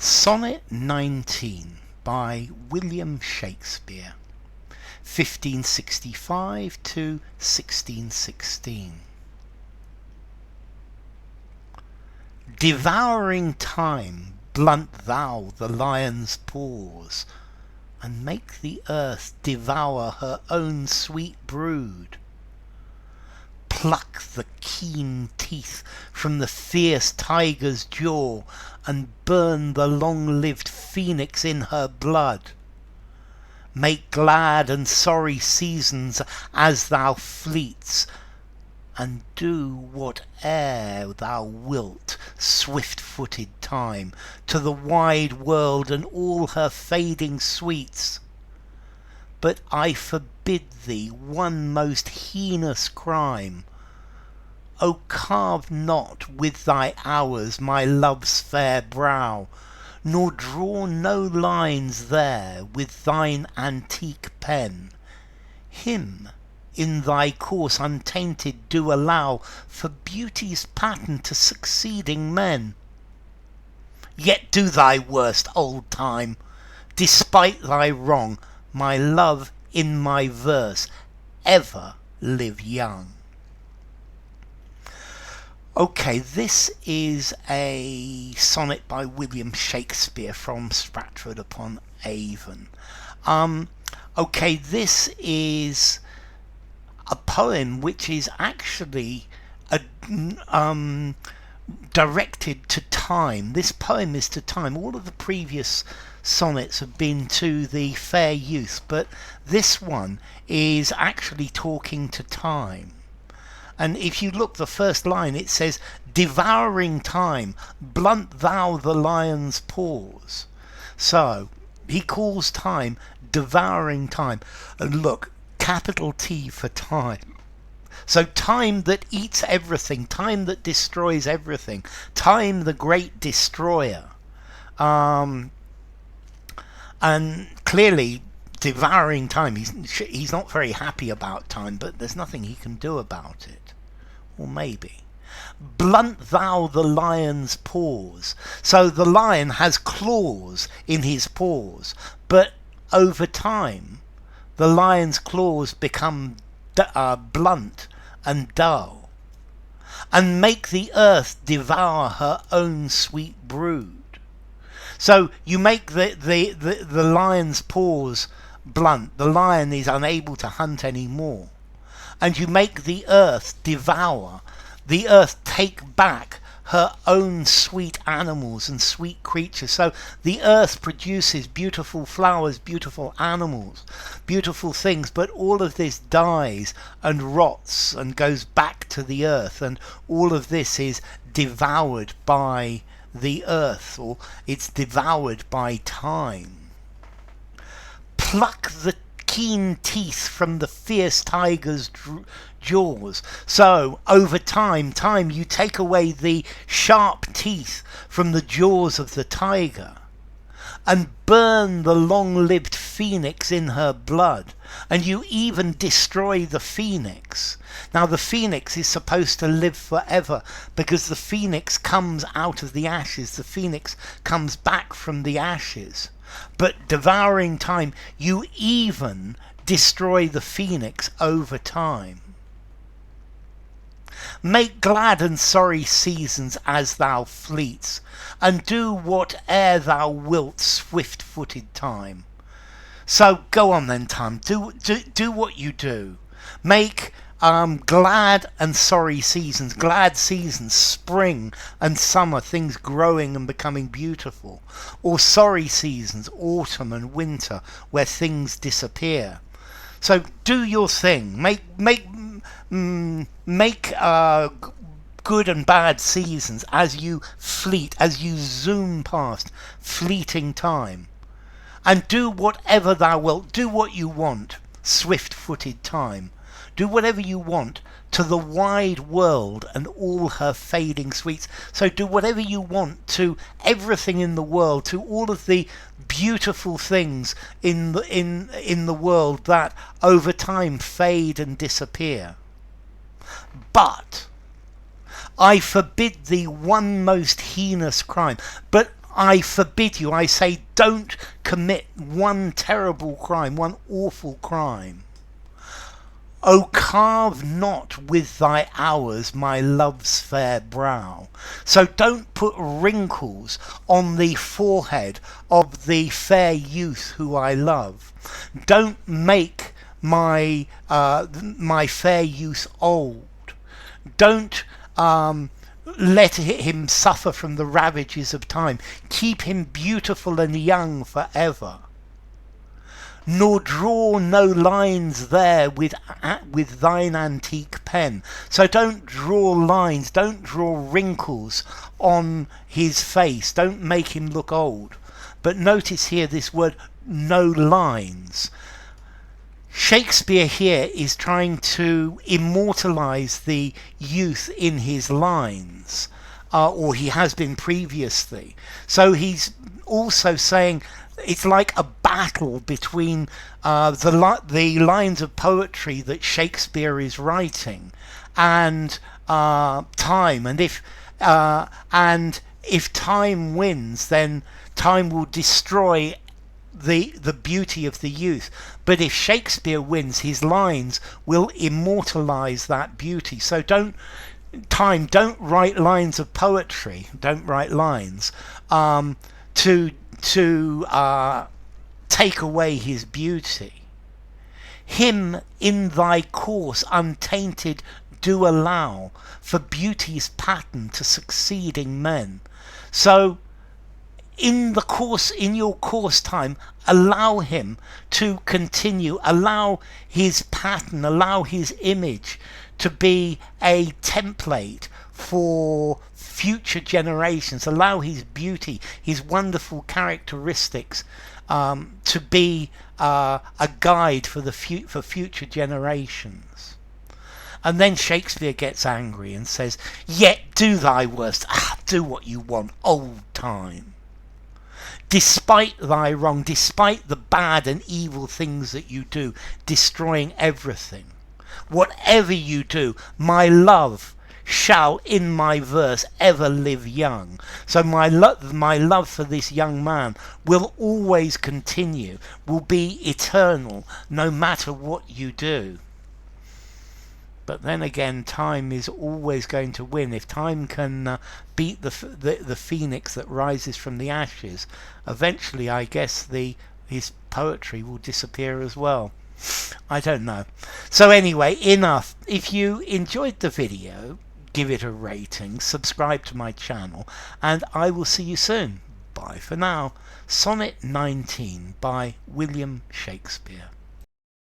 Sonnet 19 by William Shakespeare, 1565 to 1616. Devouring time, blunt thou the lion's paws, and make the earth devour her own sweet brood. Pluck the keen teeth from the fierce tiger's jaw, and burn the long-liv'd phœnix in her blood. Make glad and sorry seasons as thou fleets, and do whate'er thou wilt, swift-footed time, to the wide world and all her fading sweets. But I forbid thee one most heinous crime. O carve not with thy hours my love's fair brow, nor draw no lines there with thine antique pen. Him in thy course untainted do allow for beauty's pattern to succeeding men. Yet do thy worst, old time, despite thy wrong, my love in my verse ever live young. Okay, this is a sonnet by William Shakespeare from Stratford upon Avon. Okay, this is a poem which is actually directed to time. This poem is to time. All of the previous sonnets have been to the fair youth, but this one is actually talking to time. And if you look, the first line, it says, "Devouring time, blunt thou the lion's paws." So he calls time devouring time. And look, capital T for time. So time that eats everything, time that destroys everything, time the great destroyer. And clearly devouring time, he's not very happy about time, but there's nothing he can do about it. Or maybe. Blunt thou the lion's paws. So the lion has claws in his paws, but over time the lion's claws become blunt and dull. And make the earth devour her own sweet brood. So you make the lion's paws blunt. The lion is unable to hunt anymore. And you make the earth devour. The earth take back her own sweet animals and sweet creatures. So the earth produces beautiful flowers, beautiful animals, beautiful things, but all of this dies and rots and goes back to the earth, and all of this is devoured by the earth, or it's devoured by time. Pluck the keen teeth from the fierce tiger's jaws. So over time you take away the sharp teeth from the jaws of the tiger, and burn the long-liv'd phœnix in her blood, and you even destroy the phœnix. Now the phœnix is supposed to live forever, because the phœnix comes out of the ashes, the phœnix comes back from the ashes. But devouring time, you even destroy the phœnix over time. Make glad and sorry seasons as thou fleets, and do whate'er thou wilt, swift-footed time. So go on then, time, do what you do. Make glad and sorry seasons, glad seasons, spring and summer, things growing and becoming beautiful, or sorry seasons, autumn and winter, where things disappear. So do your thing. Make good and bad seasons as you fleet, as you zoom past fleeting time, and do whatever thou wilt. Do what you want, swift-footed time. Do whatever you want to the wide world and all her fading sweets. So do whatever you want to everything in the world, to all of the beautiful things in the world that over time fade and disappear. But I forbid thee one most heinous crime. But I forbid you, I say, don't commit one terrible crime, one awful crime. O carve not with thy hours my love's fair brow. So don't put wrinkles on the forehead of the fair youth who I love. Don't make my fair youth old. Don't let him suffer from the ravages of time. Keep him beautiful and young forever. Nor draw no lines there with thine antique pen. So don't draw lines, don't draw wrinkles on his face, don't make him look old. But notice here this word, no lines. Shakespeare here is trying to immortalize the youth in his lines, or he has been previously. So he's also saying it's like a battle between the lines of poetry that Shakespeare is writing and time. And if time wins, then time will destroy the beauty of the youth. But if Shakespeare wins, his lines will immortalize that beauty. So don't write lines of poetry, don't write lines to take away his beauty. Him in thy course untainted do allow, for beauty's pattern to succeeding men. So in your course time, allow him to continue, allow his pattern, allow his image to be a template for future generations. Allow his beauty, his wonderful characteristics to be a guide for future generations. And then Shakespeare gets angry and says, "Yet do thy worst, do what you want, old time. Despite thy wrong, despite the bad and evil things that you do, destroying everything. Whatever you do, my love shall in my verse ever live young." So my love for this young man will always continue, will be eternal, no matter what you do. But then again, time is always going to win. If time can beat the phoenix that rises from the ashes, eventually I guess his poetry will disappear as well. I don't know. So anyway, enough. If you enjoyed the video, give it a rating, subscribe to my channel, and I will see you soon. Bye for now. Sonnet 19 by William Shakespeare.